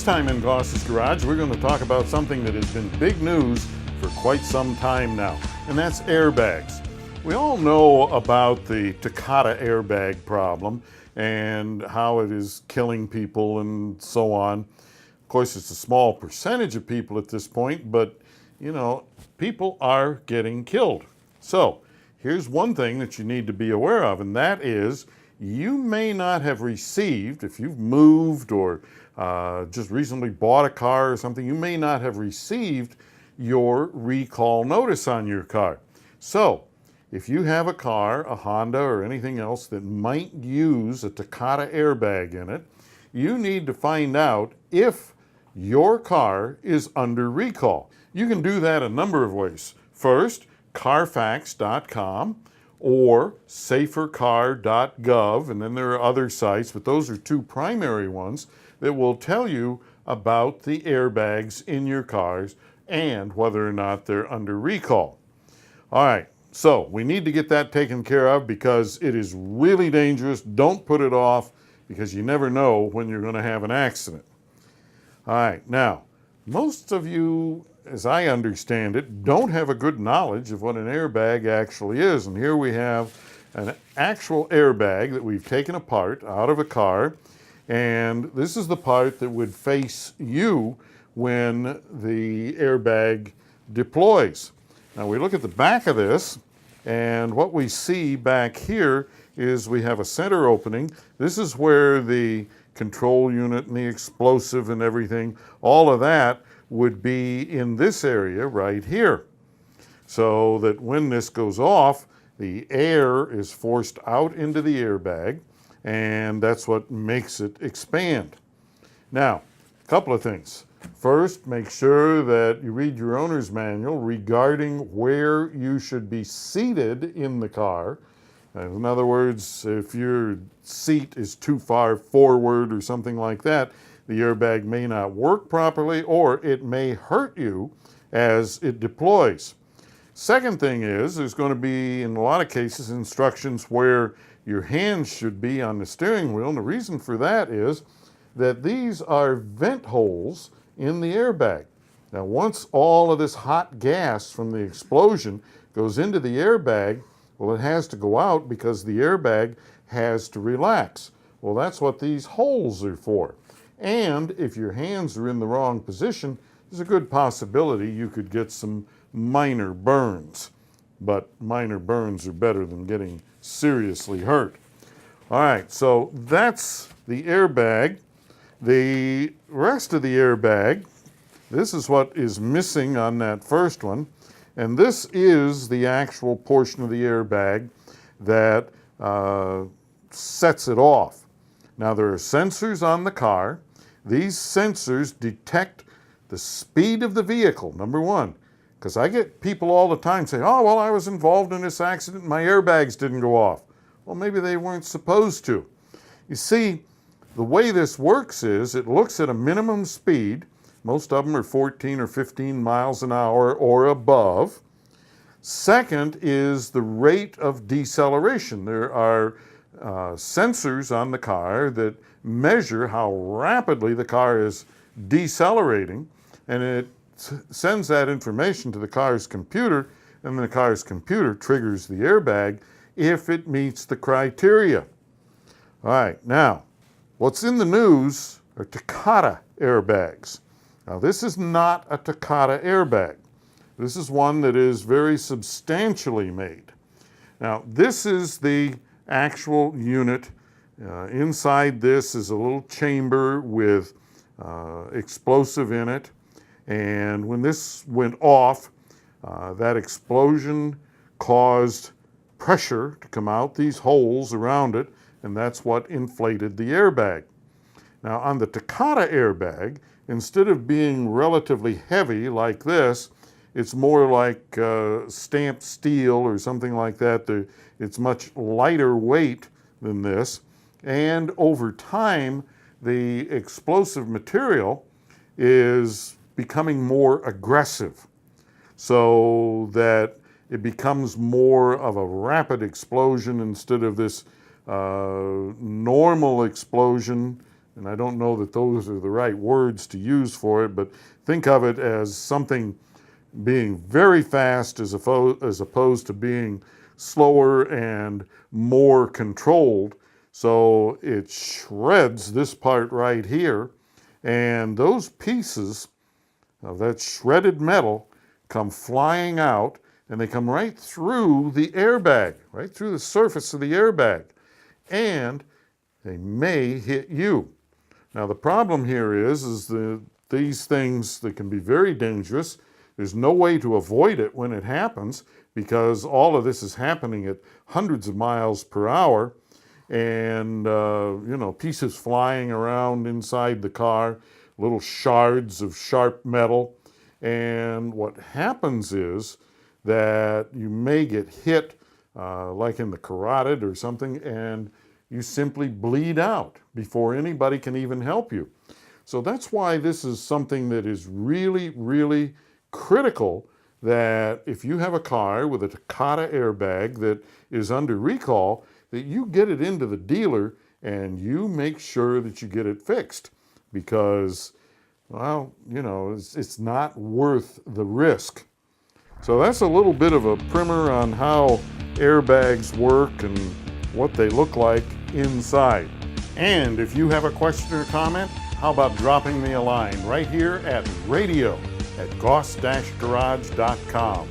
This time in Goss's Garage, we're going to talk about something that has been big news for quite some time now, and that's airbags. We all know about the Takata airbag problem and how it is killing people and so on. Of course, it's a small percentage of people at this point, but you know, people are getting killed. So here's one thing that you need to be aware of, and that is you may not have received, if you've moved or just recently bought a car or something, you may not have received your recall notice on your car. So if you have a car, a Honda or anything else that might use a Takata airbag in it, you need to find out if your car is under recall. You can do that a number of ways. First, Carfax.com or safercar.gov, and then there are other sites, but those are two primary ones that will tell you about the airbags in your cars and whether or not they're under recall. All right, so we need to get that taken care of because it is really dangerous. Don't put it off because you never know when you're going to have an accident. All right, now, most of you, as I understand it, don't have a good knowledge of what an airbag actually is. And here we have an actual airbag that we've taken apart out of a car. And this is the part that would face you when the airbag deploys. Now we look at the back of this, and what we see back here is we have a center opening. This is where the control unit and the explosive and everything, all of that would be in this area right here. So that when this goes off, the air is forced out into the airbag, and that's what makes it expand. Now, a couple of things. First, make sure that you read your owner's manual regarding where you should be seated in the car. In other words, if your seat is too far forward or something like that, the airbag may not work properly, or it may hurt you as it deploys. Second thing is, there's going to be, in a lot of cases, instructions where your hands should be on the steering wheel. And the reason for that is that these are vent holes in the airbag. Now, once all of this hot gas from the explosion goes into the airbag, well, it has to go out because the airbag has to relax. Well, that's what these holes are for. And if your hands are in the wrong position, there's a good possibility you could get some minor burns. But minor burns are better than getting seriously hurt. All right, so that's the airbag. The rest of the airbag, this is what is missing on that first one. And this is the actual portion of the airbag that sets it off. Now, there are sensors on the car. These sensors detect the speed of the vehicle, number one. Because I get people all the time saying, oh, well, I was involved in this accident and my airbags didn't go off. Well, maybe they weren't supposed to. You see, the way this works is it looks at a minimum speed. Most of them are 14 or 15 miles an hour or above. Second is the rate of deceleration. There are sensors on the car that measure how rapidly the car is decelerating, and it sends that information to the car's computer, and the car's computer triggers the airbag if it meets the criteria. All right, now, what's in the news are Takata airbags. Now, this is not a Takata airbag. This is one that is very substantially made. Now, this is the actual unit. Inside this is a little chamber with explosive in it. And when this went off, that explosion caused pressure to come out these holes around it, and that's what inflated the airbag. Now, on the Takata airbag, instead of being relatively heavy like this, it's more like stamped steel or something like that. It's much lighter weight than this. And over time, the explosive material is becoming more aggressive so that it becomes more of a rapid explosion instead of this normal explosion and I don't know that those are the right words to use for it, but think of it as something being very fast as opposed to being slower and more controlled. So it shreds this part right here, and those pieces of that shredded metal come flying out, and they come right through the airbag, right through the surface of the airbag, and they may hit you. Now the problem here is that these things, they can be very dangerous. There's no way to avoid it when it happens, because all of this is happening at hundreds of miles per hour, and you know, pieces flying around inside the car, little shards of sharp metal. And what happens is that you may get hit, like in the carotid or something, and you simply bleed out before anybody can even help you. So that's why this is something that is really, really critical, that if you have a car with a Takata airbag that is under recall, that you get it into the dealer and you make sure that you get it fixed, because, well, you know, it's not worth the risk. So that's a little bit of a primer on how airbags work and what they look like inside. And if you have a question or comment, how about dropping me a line right here at radio@goss-garage.com.